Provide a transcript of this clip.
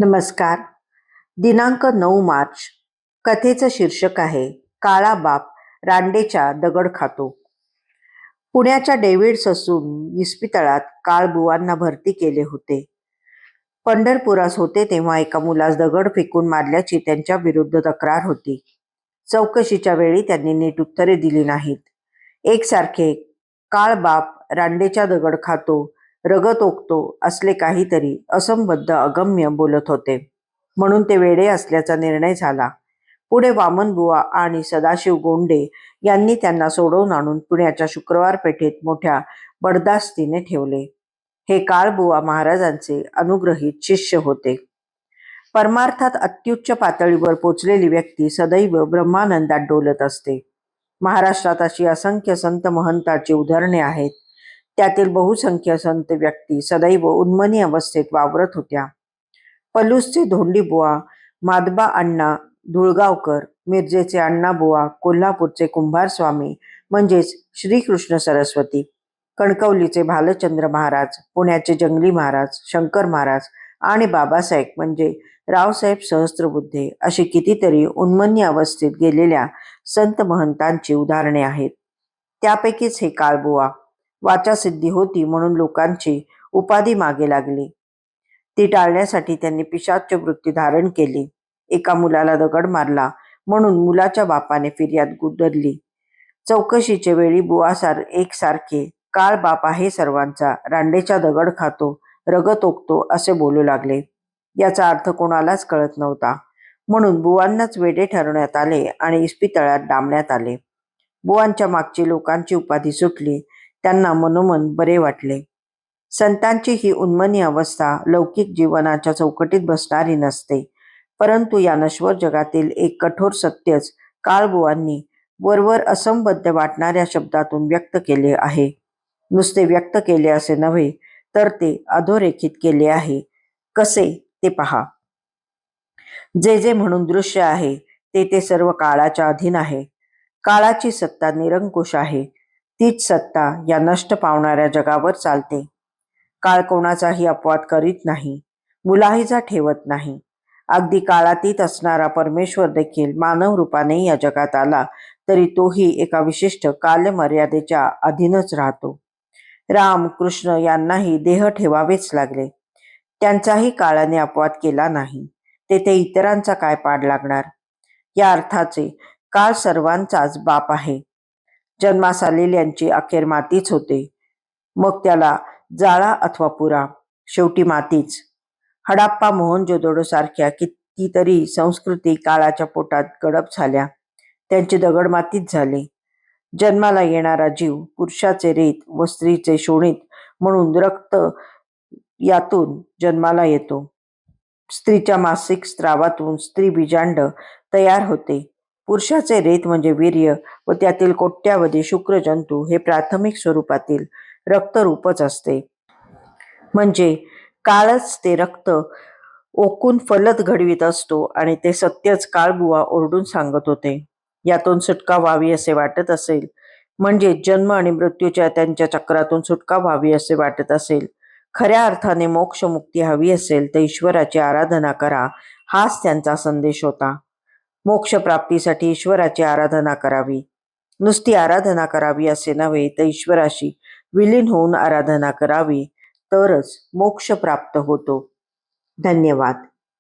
नमस्कार. दिनांक 9 मार्च. कथेचं शीर्षक आहे काळा बाप रांडेच्या दगड खातो. पुण्याच्या डेव्हिड ससून इस्पितळात काळबुवांना भरती केले होते. पंढरपुरास होते तेव्हा एका मुलास दगड फेकून मारल्याची त्यांच्या विरुद्ध तक्रार होती. चौकशीच्या वेळी त्यांनी नीट उत्तरे दिली नाहीत. एकसारखे काळ बाप रांडेच्या दगड खातो, रगत ओकतो असले काहीतरी असंबद्ध अगम्य बोलत होते. म्हणून ते वेडे असल्याचा निर्णय झाला. पुढे वामनबुवा आणि सदाशिव गोंडे यांनी त्यांना सोडवून आणून पुण्याच्या शुक्रवार पेठेत मोठ्या बडदास्तीने ठेवले. हे काळबुवा महाराजांचे अनुग्रहित शिष्य होते. परमार्थात अत्युच्च पातळीवर पोचलेली व्यक्ती सदैव ब्रह्मानंदात डोलत असते. महाराष्ट्रात अशी असंख्य संत महंताची उदाहरणे आहेत. त्यातील बहुसंख्य संत व्यक्ती सदैव उन्मनी अवस्थेत वावरत होत्या. पलूसचे धोंडीबुवा, माधबा अण्णा धुळगावकर, मिरजेचे अण्णाबुवा, कोल्हापूरचे कुंभार स्वामी म्हणजेच श्रीकृष्ण सरस्वती, कणकवलीचे भालचंद्र महाराज, पुण्याचे जंगली महाराज, शंकर महाराज आणि बाबासाहेब म्हणजे रावसाहेब सहस्त्रबुद्धे अशी कितीतरी उन्मनी अवस्थेत गेलेल्या संत महंतांची उदाहरणे आहेत. त्यापैकीच हे काळबुवा. वाचासिद्धी होती म्हणून लोकांची उपाधी मागे लागली. ती टाळण्यासाठी त्यांनी पिशाच्य वृत्ती धारण केली. एका मुलाला दगड मारला म्हणून मुलाच्या बापाने फिर्याद धरली. चौकशीचे वेळी बुवा एकसारखे काळ बाप आहे सर्वांचा, रांडेच्या दगड खातो, रगत ओकतो असे बोलू लागले. याचा अर्थ कोणालाच कळत नव्हता. म्हणून बुवांनाच वेडे ठरवण्यात आले आणि इस्पितळात डांबण्यात आले. बुवांच्या मागची लोकांची उपाधी सुटली. त्यांना मनोमन बरे वाटले. संतांची ही उन्मनी अवस्था लौकिक जीवनाच्या चौकटीत बसणारी नसते, परंतु या नश्वर जगातील एक कठोर सत्यच काळबुवांनी वरवर असंबद्ध वाटणाऱ्या शब्दातून व्यक्त केले आहे. नुसते व्यक्त केले असे नव्हे, तर ते अधोरेखित केले आहे. कसे ते पहा. जे जे म्हणून दृश्य आहे ते ते सर्व काळाच्या अधीन आहे. काळाची सत्ता निरंकुश आहे. तीच सत्ता या नष्ट पावणाऱ्या जगावर चालते. काळ कोणाचाही अपवाद करीत नाही, मुलाहिजा ठेवत नाही. अगदी काळातीत असणारा परमेश्वर देखील मानव रूपाने या जगात आला तरी तोही एका विशिष्ट कालमर्यादेच्या अधीनच राहतो. राम कृष्ण यांनाही देह ठेवावेच लागले. त्यांचाही काळाने अपवाद केला नाही. तेथे इतरांचा काय पाड लागणार. या अर्थाचे काळ सर्वांचाच बाप आहे. जन्मास आलेल्यांची अखेर मातीच होते. मग त्याला जाळा अथवा पुरा, शेवटी मातीच. हडाप्पा मोहनजोदडो सारख्या कितीतरी संस्कृती काळाच्या पोटात गडप झाल्या. त्यांची दगडमातीच झाली. जन्माला येणारा जीव पुरुषाचे रेत व स्त्रीचे शोणित म्हणून रक्त यातून जन्माला येतो. स्त्रीच्या मासिक स्त्रावातून स्त्री बीजांड तयार होते. पुरुषाचे रेत म्हणजे वीर्य व त्यातील कोट्यावधी शुक्रजंतू हे प्राथमिक स्वरूपातील रक्तरूपच असते. म्हणजे काळच ते रक्त ओकून फलत घडवीत असतो आणि ते सत्यच काळबुवा ओरडून सांगत होते. यातून सुटका व्हावी असे वाटत असेल, म्हणजे जन्म आणि मृत्यूच्या त्यांच्या चक्रातून सुटका व्हावी असे वाटत असेल, खऱ्या अर्थाने मोक्ष मुक्ती हवी असेल तर ईश्वराची आराधना करा, हाच त्यांचा संदेश होता. मोक्ष प्राप्तीसाठी ईश्वराची आराधना करावी. नुसती आराधना करावी असे नव्हे, तर ईश्वराशी विलीन होऊन आराधना करावी, तरच मोक्ष प्राप्त होतो. धन्यवाद.